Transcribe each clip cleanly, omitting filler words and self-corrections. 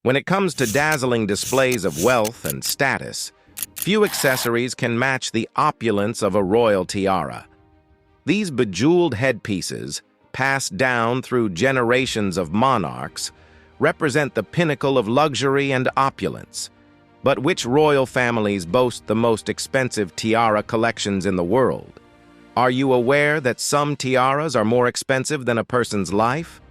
When it comes to dazzling displays of wealth and status, few accessories can match the opulence of a royal tiara. These bejeweled headpieces, passed down through generations of monarchs, represent the pinnacle of luxury and opulence. But which royal families boast the most expensive tiara collections in the world? Are you aware that some tiaras are more expensive than a person's life?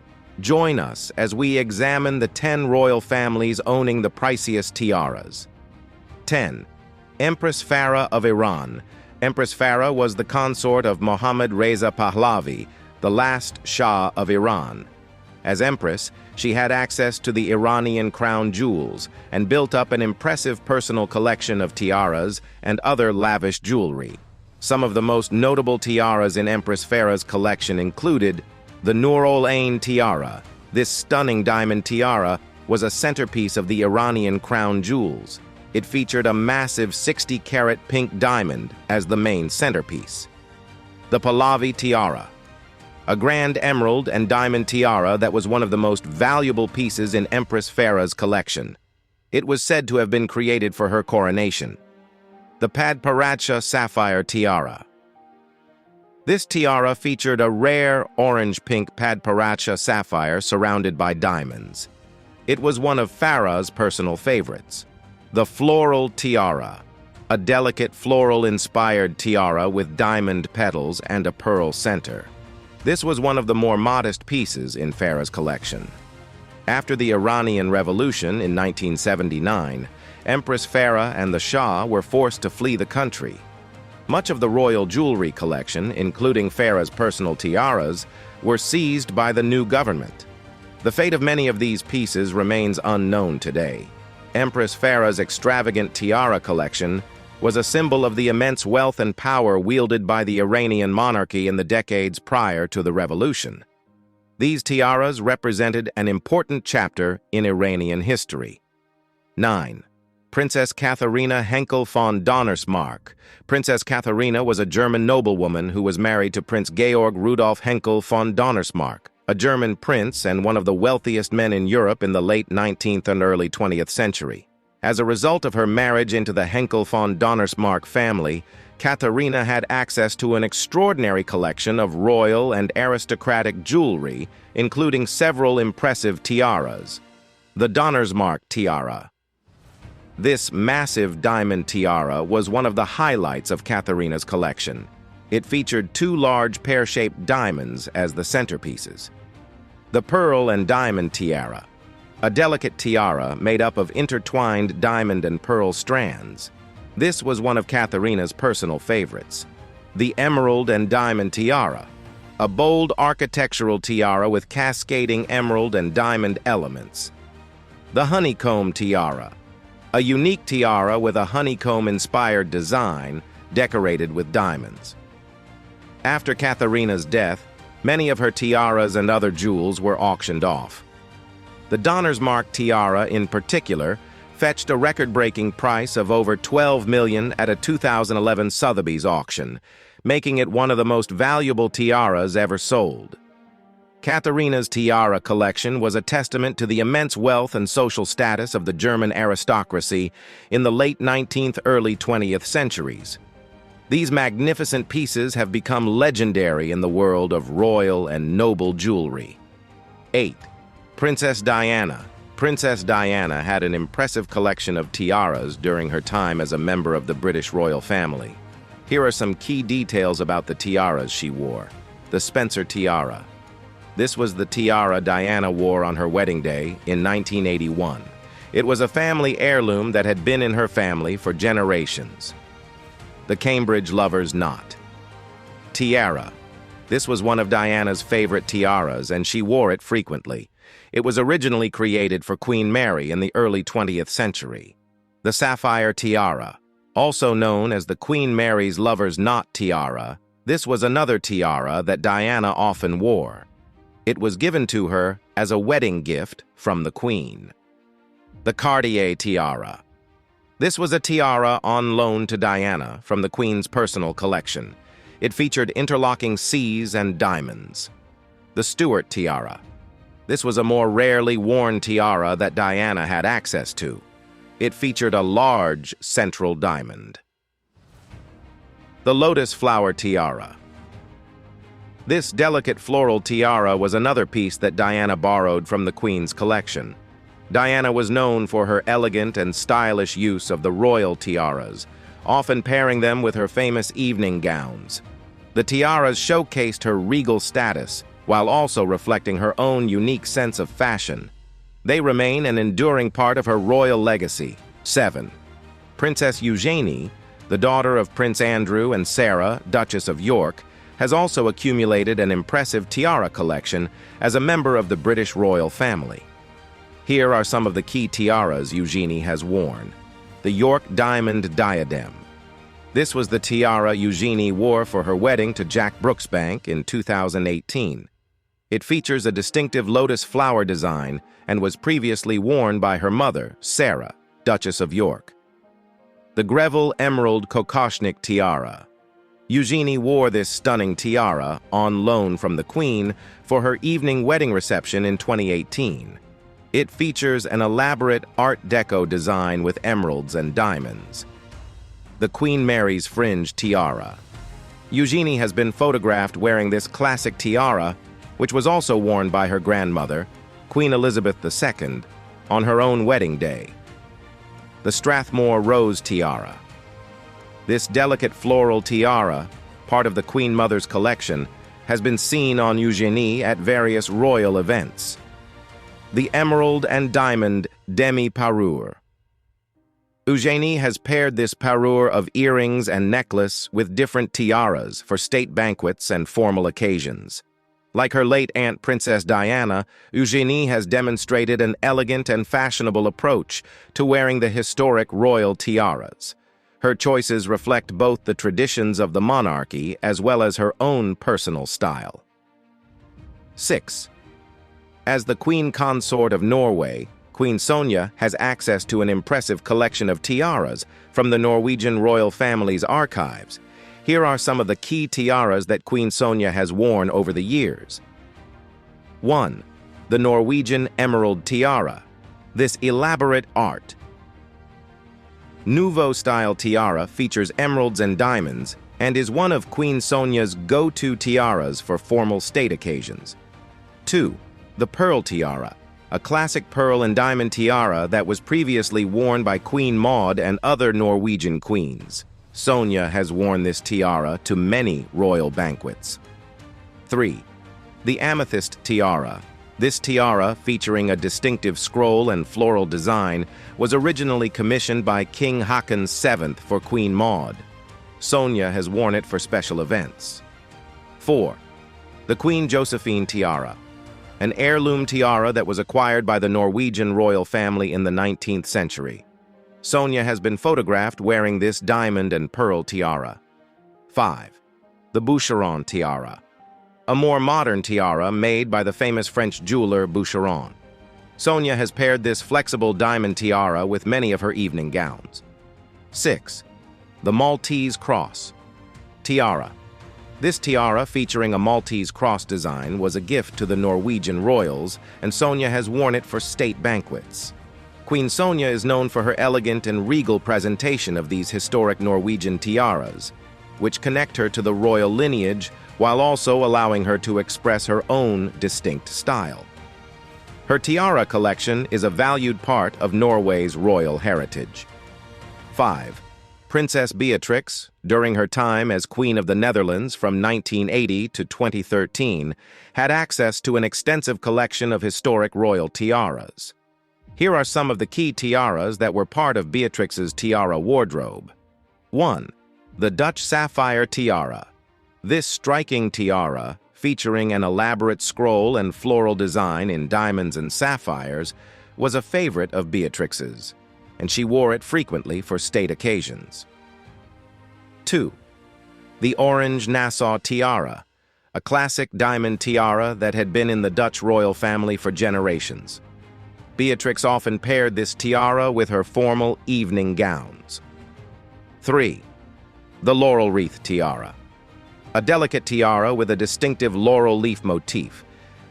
Join us as we examine the 10 royal families owning the priciest tiaras. 10. Empress Farah of Iran. Empress Farah was the consort of Mohammad Reza Pahlavi, the last Shah of Iran. As empress, she had access to the Iranian crown jewels and built up an impressive personal collection of tiaras and other lavish jewelry. Some of the most notable tiaras in Empress Farah's collection included the Nur ol Ain tiara. This stunning diamond tiara was a centerpiece of the Iranian crown jewels. It featured a massive 60-carat pink diamond as the main centerpiece. The Pahlavi tiara, a grand emerald and diamond tiara that was one of the most valuable pieces in Empress Farah's collection. It was said to have been created for her coronation. The Padparadscha sapphire tiara. This tiara featured a rare orange-pink Padparadscha sapphire surrounded by diamonds. It was one of Farah's personal favorites. The floral tiara, a delicate floral-inspired tiara with diamond petals and a pearl center. This was one of the more modest pieces in Farah's collection. After the Iranian Revolution in 1979, Empress Farah and the Shah were forced to flee the country. Much of the royal jewelry collection, including Farah's personal tiaras, were seized by the new government. The fate of many of these pieces remains unknown today. Empress Farah's extravagant tiara collection was a symbol of the immense wealth and power wielded by the Iranian monarchy in the decades prior to the revolution. These tiaras represented an important chapter in Iranian history. 9. Princess Katharina Henkel von Donnersmarck. Princess Katharina was a German noblewoman who was married to Prince Georg Rudolf Henkel von Donnersmarck, a German prince and one of the wealthiest men in Europe in the late 19th and early 20th century. As a result of her marriage into the Henkel von Donnersmarck family, Katharina had access to an extraordinary collection of royal and aristocratic jewelry, including several impressive tiaras. The Donnersmarck tiara. This massive diamond tiara was one of the highlights of Katharina's collection. It featured 2 large pear-shaped diamonds as the centerpieces. The pearl and diamond tiara, a delicate tiara made up of intertwined diamond and pearl strands. This was one of Katharina's personal favorites. The emerald and diamond tiara, a bold architectural tiara with cascading emerald and diamond elements. The honeycomb tiara, a unique tiara with a honeycomb-inspired design decorated with diamonds. After Katharina's death, many of her tiaras and other jewels were auctioned off. The Donnersmarck tiara, in particular, fetched a record-breaking price of over $12 million at a 2011 Sotheby's auction, making it one of the most valuable tiaras ever sold. Katharina's tiara collection was a testament to the immense wealth and social status of the German aristocracy in the late 19th, early 20th centuries. These magnificent pieces have become legendary in the world of royal and noble jewelry. 8. Princess Diana. Princess Diana had an impressive collection of tiaras during her time as a member of the British royal family. Here are some key details about the tiaras she wore. The Spencer tiara. This was the tiara Diana wore on her wedding day in 1981. It was a family heirloom that had been in her family for generations. The Cambridge Lover's Knot. Tiara. This was one of Diana's favorite tiaras, and she wore it frequently. It was originally created for Queen Mary in the early 20th century. The Sapphire tiara. Also known as the Queen Mary's Lover's Knot tiara, this was another tiara that Diana often wore. It was given to her as a wedding gift from the Queen. The Cartier tiara. This was a tiara on loan to Diana from the Queen's personal collection. It featured interlocking C's and diamonds. The Stuart tiara. This was a more rarely worn tiara that Diana had access to. It featured a large central diamond. The lotus flower tiara. This delicate floral tiara was another piece that Diana borrowed from the Queen's collection. Diana was known for her elegant and stylish use of the royal tiaras, often pairing them with her famous evening gowns. The tiaras showcased her regal status, while also reflecting her own unique sense of fashion. They remain an enduring part of her royal legacy. 7. Princess Eugenie, the daughter of Prince Andrew and Sarah, Duchess of York, has also accumulated an impressive tiara collection as a member of the British royal family. Here are some of the key tiaras Eugenie has worn. The York Diamond Diadem. This was the tiara Eugenie wore for her wedding to Jack Brooksbank in 2018. It features a distinctive lotus flower design and was previously worn by her mother, Sarah, Duchess of York. The Greville Emerald Kokoshnik Tiara. Eugenie wore this stunning tiara, on loan from the Queen, for her evening wedding reception in 2018. It features an elaborate Art Deco design with emeralds and diamonds. The Queen Mary's Fringe Tiara. Eugenie has been photographed wearing this classic tiara, which was also worn by her grandmother, Queen Elizabeth II, on her own wedding day. The Strathmore Rose Tiara. This delicate floral tiara, part of the Queen Mother's collection, has been seen on Eugenie at various royal events. The Emerald and Diamond Demi-Parure. Eugenie has paired this parure of earrings and necklace with different tiaras for state banquets and formal occasions. Like her late aunt Princess Diana, Eugenie has demonstrated an elegant and fashionable approach to wearing the historic royal tiaras. Her choices reflect both the traditions of the monarchy as well as her own personal style. 6. As the Queen Consort of Norway, Queen Sonja has access to an impressive collection of tiaras from the Norwegian royal family's archives. Here are some of the key tiaras that Queen Sonja has worn over the years. 1. The Norwegian Emerald Tiara. This elaborate art Nouveau-style tiara features emeralds and diamonds and is one of Queen Sonja's go-to tiaras for formal state occasions. 2. The Pearl Tiara, a classic pearl and diamond tiara that was previously worn by Queen Maud and other Norwegian queens. Sonja has worn this tiara to many royal banquets. 3. The Amethyst Tiara. This tiara, featuring a distinctive scroll and floral design, was originally commissioned by King Haakon VII for Queen Maud. Sonja has worn it for special events. 4. The Queen Josephine Tiara. An heirloom tiara that was acquired by the Norwegian royal family in the 19th century. Sonja has been photographed wearing this diamond and pearl tiara. 5. The Boucheron Tiara. A more modern tiara made by the famous French jeweler Boucheron. Sonja has paired this flexible diamond tiara with many of her evening gowns. 6. The Maltese Cross Tiara. This tiara, featuring a Maltese cross design, was a gift to the Norwegian royals, and Sonja has worn it for state banquets. Queen Sonja is known for her elegant and regal presentation of these historic Norwegian tiaras, which connect her to the royal lineage while also allowing her to express her own distinct style. Her tiara collection is a valued part of Norway's royal heritage. 5. Princess Beatrix, during her time as Queen of the Netherlands from 1980 to 2013, had access to an extensive collection of historic royal tiaras. Here are some of the key tiaras that were part of Beatrix's tiara wardrobe. 1. The Dutch Sapphire Tiara. This striking tiara, featuring an elaborate scroll and floral design in diamonds and sapphires, was a favorite of Beatrix's, and she wore it frequently for state occasions. 2. The Orange Nassau Tiara, a classic diamond tiara that had been in the Dutch royal family for generations. Beatrix often paired this tiara with her formal evening gowns. 3. The Laurel Wreath Tiara. A delicate tiara with a distinctive laurel leaf motif.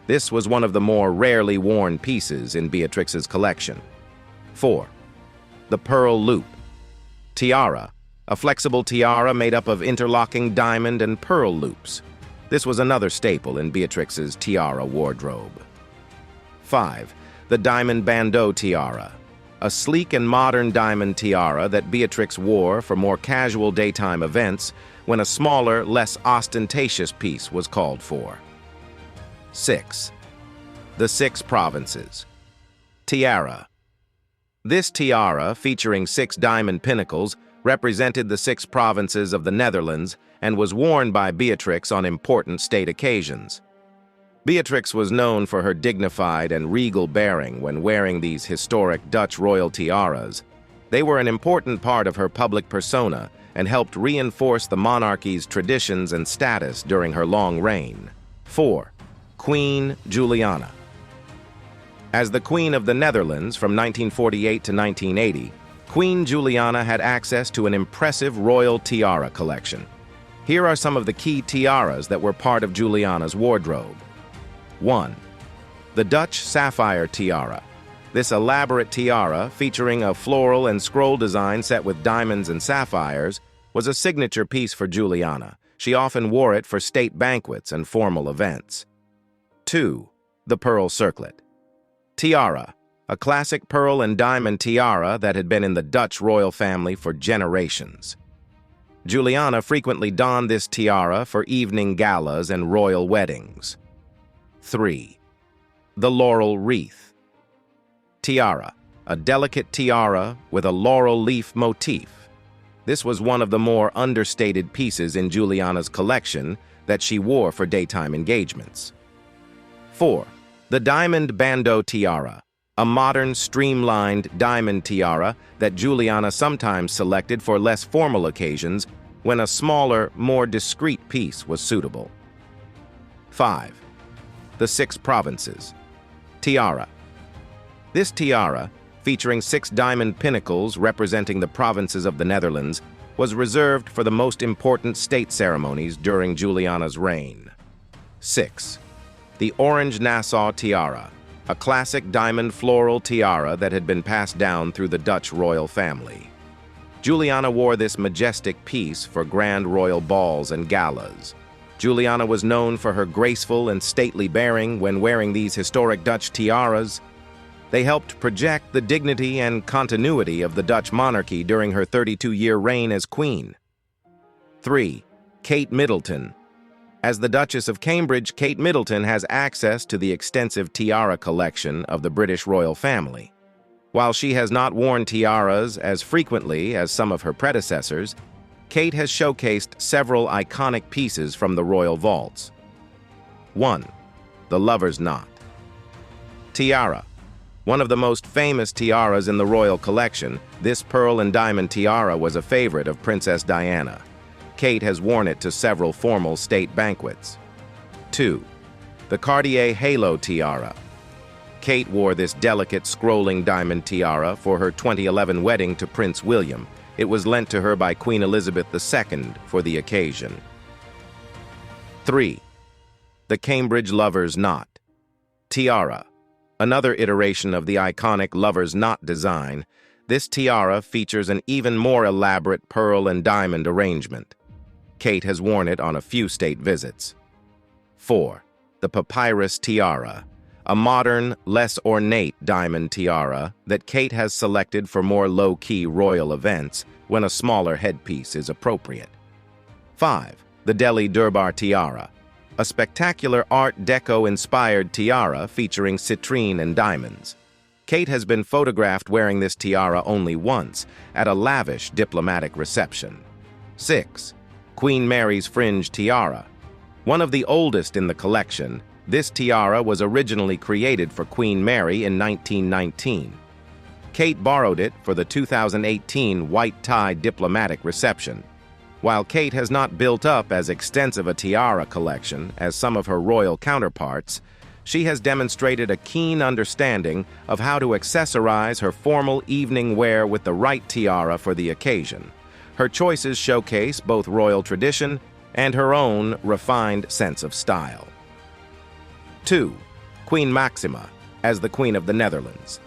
This was one of the more rarely worn pieces in Beatrix's collection. 4. The pearl loop. Tiara, a flexible tiara made up of interlocking diamond and pearl loops. This was another staple in Beatrix's tiara wardrobe. 5. The diamond bandeau tiara, a sleek and modern diamond tiara that Beatrix wore for more casual daytime events when a smaller, less ostentatious piece was called for. 6. The 6 provinces. Tiara. This tiara, featuring 6 diamond pinnacles, represented the 6 provinces of the Netherlands and was worn by Beatrix on important state occasions. Beatrix was known for her dignified and regal bearing when wearing these historic Dutch royal tiaras. They were an important part of her public persona and helped reinforce the monarchy's traditions and status during her long reign. 4. Queen Juliana. As the Queen of the Netherlands from 1948 to 1980, Queen Juliana had access to an impressive royal tiara collection. Here are some of the key tiaras that were part of Juliana's wardrobe. 1. The Dutch sapphire tiara. This elaborate tiara, featuring a floral and scroll design set with diamonds and sapphires, was a signature piece for Juliana. She often wore it for state banquets and formal events. 2. The pearl circlet. Tiara, a classic pearl and diamond tiara that had been in the Dutch royal family for generations. Juliana frequently donned this tiara for evening galas and royal weddings. 3. The laurel wreath. Tiara, a delicate tiara with a laurel leaf motif. This was one of the more understated pieces in Juliana's collection that she wore for daytime engagements. 4. The diamond bandeau tiara, a modern, streamlined diamond tiara that Juliana sometimes selected for less formal occasions when a smaller, more discreet piece was suitable. 5. The 6 provinces. Tiara. This tiara, featuring 6 diamond pinnacles representing the provinces of the Netherlands, was reserved for the most important state ceremonies during Juliana's reign. 6. The orange Nassau tiara, a classic diamond floral tiara that had been passed down through the Dutch royal family. Juliana wore this majestic piece for grand royal balls and galas. Juliana was known for her graceful and stately bearing when wearing these historic Dutch tiaras. They helped project the dignity and continuity of the Dutch monarchy during her 32-year reign as queen. 3. Kate Middleton. As the Duchess of Cambridge, Kate Middleton has access to the extensive tiara collection of the British royal family. While she has not worn tiaras as frequently as some of her predecessors, Kate has showcased several iconic pieces from the royal vaults. 1. The lover's knot. Tiara. One of the most famous tiaras in the royal collection, this pearl and diamond tiara was a favorite of Princess Diana. Kate has worn it to several formal state banquets. 2. The Cartier Halo Tiara. Kate wore this delicate scrolling diamond tiara for her 2011 wedding to Prince William. It was lent to her by Queen Elizabeth II for the occasion. 3. The Cambridge Lover's Knot. Tiara. Another iteration of the iconic lover's knot design, this tiara features an even more elaborate pearl and diamond arrangement. Kate has worn it on a few state visits. 4. The Papyrus Tiara. A modern, less ornate diamond tiara that Kate has selected for more low-key royal events when a smaller headpiece is appropriate. 5. The Delhi Durbar Tiara. A spectacular Art Deco-inspired tiara featuring citrine and diamonds. Kate has been photographed wearing this tiara only once, at a lavish diplomatic reception. 6. Queen Mary's Fringe Tiara. One of the oldest in the collection, this tiara was originally created for Queen Mary in 1919. Kate borrowed it for the 2018 white-tie diplomatic reception. While Kate has not built up as extensive a tiara collection as some of her royal counterparts, she has demonstrated a keen understanding of how to accessorize her formal evening wear with the right tiara for the occasion. Her choices showcase both royal tradition and her own refined sense of style. 2. Queen Maxima, as the Queen of the Netherlands.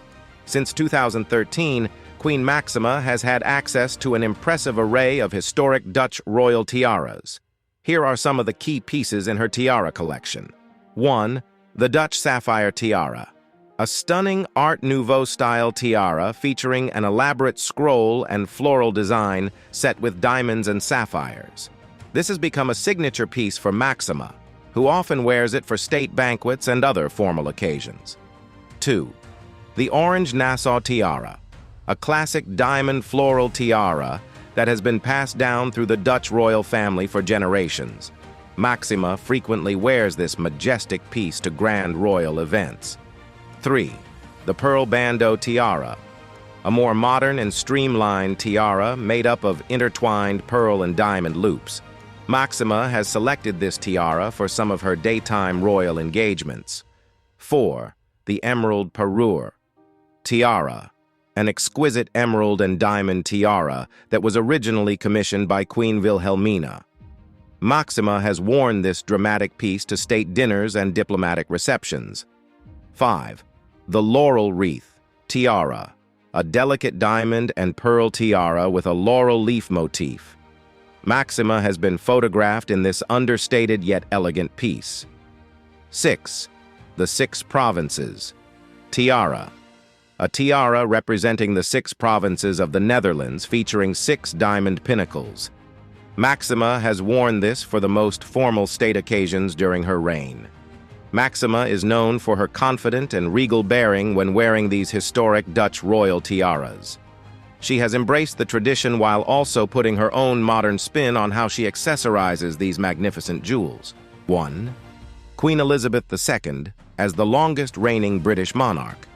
Since 2013, Queen Maxima has had access to an impressive array of historic Dutch royal tiaras. Here are some of the key pieces in her tiara collection. 1. The Dutch Sapphire Tiara. A stunning Art Nouveau-style tiara featuring an elaborate scroll and floral design set with diamonds and sapphires. This has become a signature piece for Maxima, who often wears it for state banquets and other formal occasions. 2. The Orange Nassau Tiara. A classic diamond floral tiara that has been passed down through the Dutch royal family for generations. Maxima frequently wears this majestic piece to grand royal events. 3. The Pearl Bandeau Tiara. A more modern and streamlined tiara made up of intertwined pearl and diamond loops. Maxima has selected this tiara for some of her daytime royal engagements. 4. The Emerald Parure Tiara. An exquisite emerald and diamond tiara that was originally commissioned by Queen Wilhelmina. Maxima has worn this dramatic piece to state dinners and diplomatic receptions. 5. The Laurel Wreath Tiara. A delicate diamond and pearl tiara with a laurel leaf motif. Maxima has been photographed in this understated yet elegant piece. 6. The Six Provinces Tiara. A tiara representing the 6 provinces of the Netherlands featuring 6 diamond pinnacles. Maxima has worn this for the most formal state occasions during her reign. Maxima is known for her confident and regal bearing when wearing these historic Dutch royal tiaras. She has embraced the tradition while also putting her own modern spin on how she accessorizes these magnificent jewels. 1. Queen Elizabeth II as the longest reigning British monarch.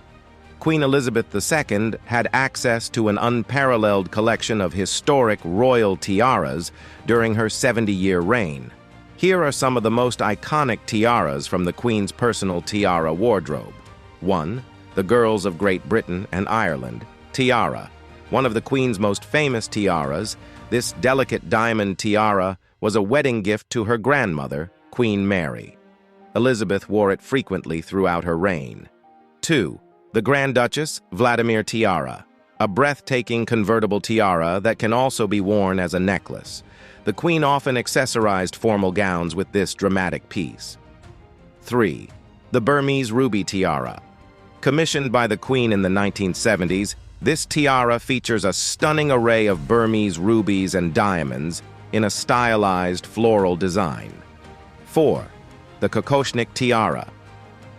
Queen Elizabeth II had access to an unparalleled collection of historic royal tiaras during her 70-year reign. Here are some of the most iconic tiaras from the Queen's personal tiara wardrobe. 1. The Girls of Great Britain and Ireland Tiara. One of the Queen's most famous tiaras, this delicate diamond tiara was a wedding gift to her grandmother, Queen Mary. Elizabeth wore it frequently throughout her reign. 2. The Grand Duchess Vladimir Tiara. A breathtaking convertible tiara that can also be worn as a necklace. The Queen often accessorized formal gowns with this dramatic piece. 3. The Burmese Ruby Tiara. Commissioned by the Queen in the 1970s, this tiara features a stunning array of Burmese rubies and diamonds in a stylized floral design. 4. The Kokoshnik Tiara.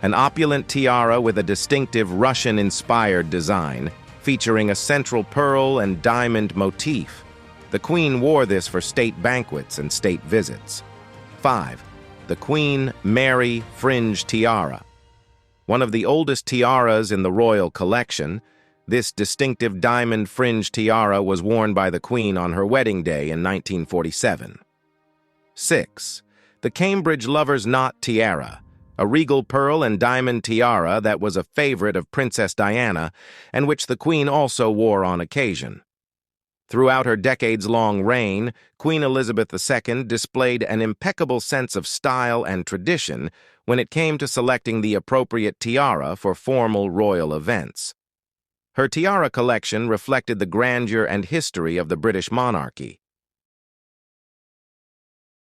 An opulent tiara with a distinctive Russian-inspired design, featuring a central pearl and diamond motif. The Queen wore this for state banquets and state visits. 5. The Queen Mary Fringe Tiara. One of the oldest tiaras in the royal collection, this distinctive diamond fringe tiara was worn by the Queen on her wedding day in 1947. 6. The Cambridge Lover's Knot Tiara. A regal pearl and diamond tiara that was a favorite of Princess Diana and which the Queen also wore on occasion. Throughout her decades-long reign, Queen Elizabeth II displayed an impeccable sense of style and tradition when it came to selecting the appropriate tiara for formal royal events. Her tiara collection reflected the grandeur and history of the British monarchy.